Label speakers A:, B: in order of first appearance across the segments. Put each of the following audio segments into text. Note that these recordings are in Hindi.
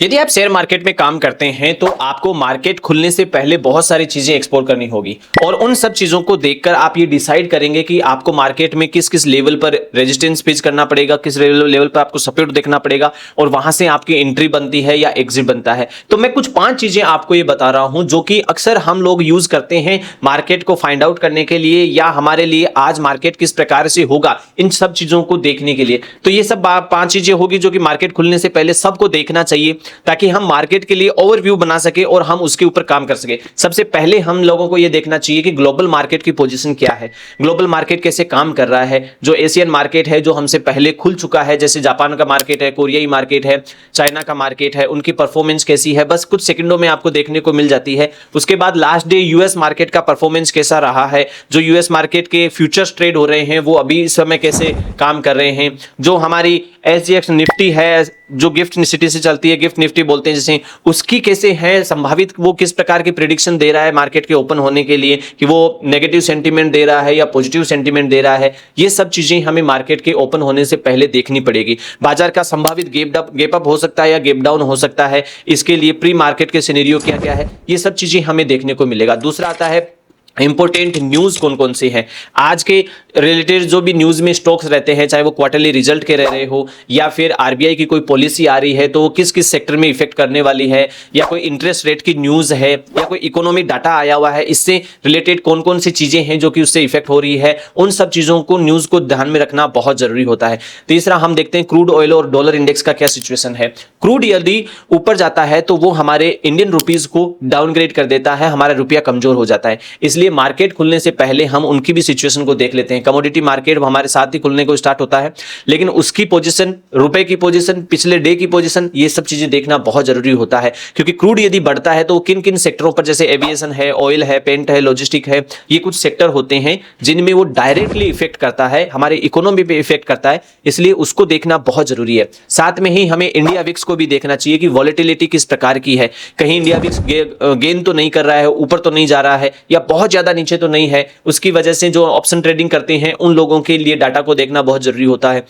A: यदि आप शेयर मार्केट में काम करते हैं तो आपको मार्केट खुलने से पहले बहुत सारी चीजें एक्सप्लोर करनी होगी और उन सब चीजों को देखकर आप ये डिसाइड करेंगे कि आपको मार्केट में किस किस लेवल पर रेजिस्टेंस फेस करना पड़ेगा, किस लेवल पर आपको सपोर्ट देखना पड़ेगा और वहां से आपकी एंट्री बनती है या एग्जिट बनता है। तो मैं कुछ 5 चीजें आपको ये बता रहा हूं जो कि अक्सर हम लोग यूज करते हैं मार्केट को फाइंड आउट करने के लिए या हमारे लिए आज मार्केट किस प्रकार से होगा इन सब चीजों को देखने के लिए। तो ये सब 5 चीजें होगी जो कि मार्केट खुलने से पहले सबको देखना चाहिए ताकि हम मार्केट के लिए ओवरव्यू बना सके और हम उसके ऊपर काम कर सके। सबसे पहले हम लोगों को यह देखना चाहिए कि ग्लोबल मार्केट की पोजीशन क्या है, ग्लोबल मार्केट कैसे काम कर रहा है। जो एशियन मार्केट है जो हमसे पहले खुल चुका है, जैसे जापान का मार्केट है, कोरियाई मार्केट है, चाइना का मार्केट है, उनकी परफॉर्मेंस कैसी है बस कुछ सेकंडों में आपको देखने को मिल जाती है। उसके बाद लास्ट डे यूएस मार्केट का परफॉर्मेंस कैसा रहा है, जो यूएस मार्केट के फ्यूचर्स ट्रेड हो रहे हैं वो अभी इस समय कैसे काम कर रहे हैं। जो हमारी एसजीएक्स निफ्टी है जो गिफ्ट सिटी से चलती है, गिफ्ट निफ्टी बोलते हैं जैसे, उसकी कैसे है संभावित, वो किस प्रकार की प्रेडिक्शन दे रहा है मार्केट के ओपन होने के लिए कि वो नेगेटिव सेंटीमेंट दे रहा है या पॉजिटिव सेंटीमेंट दे रहा है। ये सब चीजें हमें मार्केट के ओपन होने से पहले देखनी गएगी। बाजार का संभावित गैप अप हो सकता है या गैप डाउन हो सकता है, इसके लिए प्री मार्केट के सिनेरियो क्या क्या है, ये सब चीजें हमें देखने को मिलेगा। दूसरा आता है इंपोर्टेंट न्यूज कौन कौन से हैं आज के रिलेटेड, जो भी न्यूज में स्टॉक्स रहते हैं, चाहे वो क्वार्टरली रिजल्ट के रह रहे हो या फिर आरबीआई की कोई पॉलिसी आ रही है तो वो किस किस सेक्टर में इफेक्ट करने वाली है, या कोई इंटरेस्ट रेट की न्यूज है या कोई इकोनॉमिक डाटा आया हुआ है, इससे रिलेटेड कौन कौन सी चीजें हैं जो कि उससे इफेक्ट हो रही है, उन सब चीजों को न्यूज को ध्यान में रखना बहुत जरूरी होता है। तीसरा हम देखते हैं क्रूड ऑयल और डॉलर इंडेक्स का क्या सिचुएशन है। क्रूड यदि ऊपर जाता है तो वो हमारे इंडियन रुपीज को डाउनग्रेड कर देता है, हमारा रुपया कमजोर हो जाता है। इसलिए मार्केट खुलने से पहले हम उनकी भी सिचुएशन को देख लेते हैं। कमोडिटी मार्केट हमारे साथ ही खुलने को स्टार्ट होता है, लेकिन उसकी पोजीशन, रुपए की पोजीशन, पिछले डे की पोजीशन, ये सब चीजें देखना बहुत जरूरी होता है। क्योंकि क्रूड यदि बढ़ता है तो किन किन सेक्टरों पर, जैसे एविएशन है, ऑयल है, पेंट है, लॉजिस्टिक है, ये कुछ सेक्टर होते हैं जिनमें वो डायरेक्टली इफेक्ट करता है, हमारे इकोनॉमी पे इफेक्ट करता है, इसलिए उसको देखना बहुत जरूरी है। साथ में ही हमें इंडिया विक्स को भी देखना चाहिए कि वॉलेटिलिटी किस प्रकार की है, कहीं इंडिया विक्स गेन तो नहीं कर रहा है, ऊपर तो नहीं जा रहा है या बहुत ज्यादा नीचे तो नहीं है। उसकी वजह से जो ऑप्शन ट्रेडिंग करते हैं उन लोगों के लिए डाटा को देखना बहुत जरूरी होता है।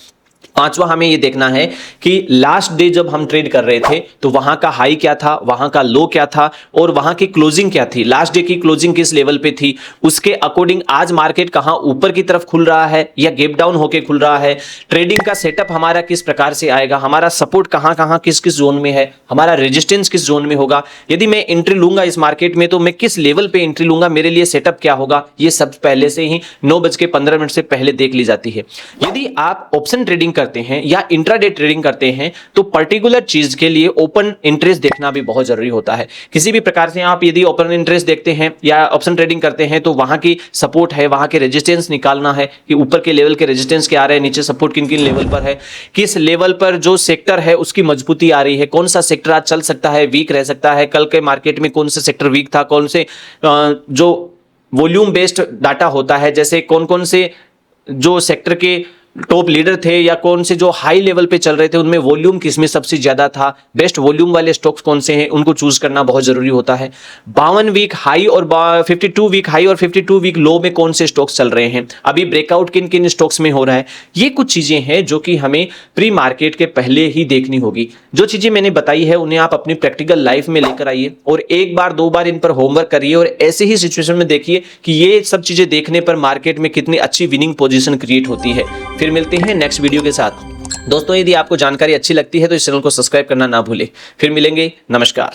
A: पांचवा हमें यह देखना है कि लास्ट डे जब हम ट्रेड कर रहे थे तो वहां का हाई क्या था, वहां का लो क्या था और वहां की क्लोजिंग क्या थी, लास्ट डे की क्लोजिंग किस लेवल पे थी, उसके अकॉर्डिंग आज मार्केट कहां ऊपर की तरफ खुल रहा है या गैप डाउन होकर खुल रहा है, ट्रेडिंग का सेटअप हमारा किस प्रकार से आएगा, हमारा सपोर्ट कहां कहां किस किस जोन में है, हमारा रेजिस्टेंस किस जोन में होगा, यदि मैं एंट्री लूंगा इस मार्केट में तो मैं किस लेवल पे एंट्री लूंगा, मेरे लिए सेटअप क्या होगा, ये सब पहले से ही 9:15 से पहले देख ली जाती है। यदि आप ऑप्शन ट्रेडिंग करते हैं या इंट्राडे ट्रेडिंग करते हैं तो पर्टिकुलर चीज के लिए ओपन इंटरेस्ट देखना भी बहुत जरूरी होता है। किसी भी प्रकार से आप यदि ओपन इंटरेस्ट देखते हैं या ऑप्शन ट्रेडिंग करते हैं तो वहां की सपोर्ट है, वहां के रेजिस्टेंस निकालना है कि ऊपर के लेवल के रेजिस्टेंस क्या आ रहे हैं, नीचे सपोर्ट किन किन लेवल पर है, किस लेवल पर जो सेक्टर है उसकी मजबूती आ रही है, कौन सा सेक्टर आज चल सकता है, वीक रह सकता है, कल के मार्केट में कौन सा सेक्टर वीक था, कौन से जो वॉल्यूम बेस्ड डाटा होता है, जैसे कौन कौन से जो सेक्टर के टॉप लीडर थे या कौन से जो हाई लेवल पे चल रहे थे उनमें वॉल्यूम किसमें सबसे ज्यादा था, बेस्ट वॉल्यूम वाले स्टॉक्स कौन से हैं, उनको चूज करना बहुत जरूरी होता है। 52 वीक हाई और 52 वीक हाई और 52 वीक लो में कौन से स्टॉक्स चल रहे हैं, अभी ब्रेकआउट किन किन स्टॉक्स में हो रहा है, ये कुछ चीजें हैं जो कि हमें प्री मार्केट के पहले ही देखनी होगी। जो चीजें मैंने बताई है उन्हें आप अपनी प्रैक्टिकल लाइफ में लेकर आइए और एक बार दो बार इन पर होमवर्क करिए और ऐसे ही सिचुएशन में देखिए कि ये सब चीजें देखने पर मार्केट में कितनी अच्छी विनिंग पोजीशन क्रिएट होती है। फिर मिलते हैं नेक्स्ट वीडियो के साथ। दोस्तों यदि आपको जानकारी अच्छी लगती है तो इस चैनल को सब्सक्राइब करना ना भूलें। फिर मिलेंगे, नमस्कार।